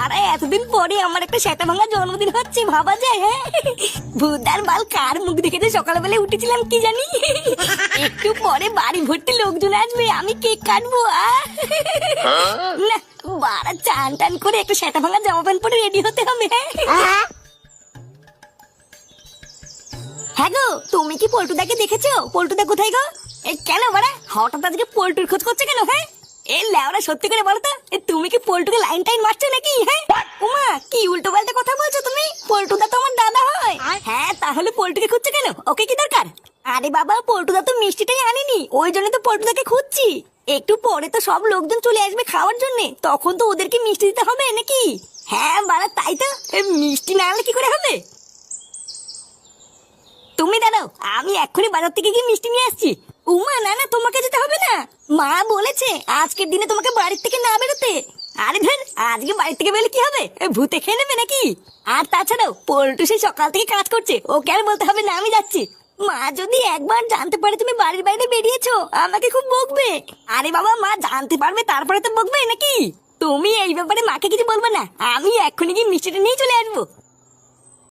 বাড়া এতদিন পরে আমার একটা সেটা ভাঙা জন্মদিন হচ্ছে, ভাবা যায়? হ্যাঁ, ভূতার বাল কার মুখ দেখে যে সকালবেলা উঠেছিলাম কি জানি। একটু পরে বাড়ি ভর্তি লোকজন আসবে, আমি কেক কাটবো। না, বাড়া চান টান করে একটা সেটা ভাঙা জামা প্যান্ট পরে রেডি হতে হবে। হ্যাঁ গো, তুমি কি পল্টুদাকে দেখেছো? পল্টুদা কোথায় গো? কেন বাড়া হঠাৎ আজকে পল্টুর খোঁজ করছে কেন? হ্যাঁ, এ লেওরা সত্যি করে বলো তো, তুমি কি পল্টুকে লাইন টাইন মারছো নাকি? হ্যাঁ, উমা কি উল্টো পাল্টা কথা বলছো তুমি? পল্টুদা তো আমার দাদা হয়। হ্যাঁ, তাহলে পল্টুকে খুঁজছো কেন? ওকে কি দরকার? আরে বাবা, পল্টুদা তো মিষ্টিটাই আনেনি, ওই জন্য তো পল্টুদাকে খুঁজছি। একটু পরে তো সব লোকজন চলে আসবে খাওয়ার জন্য, তখন তো ওদেরকে মিষ্টি দিতে হবে নাকি? হ্যাঁ বাড়া, তাই তো। মিষ্টি না আনলে কি করে হবে? তুমি দাঁড়াও, আমি এক্ষুনি বাজার থেকে গিয়ে মিষ্টি নিয়ে আসছি। উমা না না, তোমাকে যেতে হবে না। মা বলেছে আজকের দিনে তোমাকে বাড়ির থেকে না বেরোতে। আরে ধর, আজকে বাড়ির থেকে বেরোলে কি হবে? ভূতে খেয়ে নেবে নাকি? আর তাছাড়াও পল্টু সেই সকাল থেকে কাজ করছে, ওকে আর বলতে হবে না আমি যাচ্ছি। মা যদি একবার জানতে পারে তুমি বাড়ির বাইরে বেরিয়েছো, আমাকে খুব বকবে। আরে বাবা, মা জানতে পারবে তারপরে তো বকবে নাকি? তুমি এই ব্যাপারে মাকে কিছু বলবে না, আমি এক্ষুনি গিয়ে মিষ্টিটা নিয়ে চলে আসবো।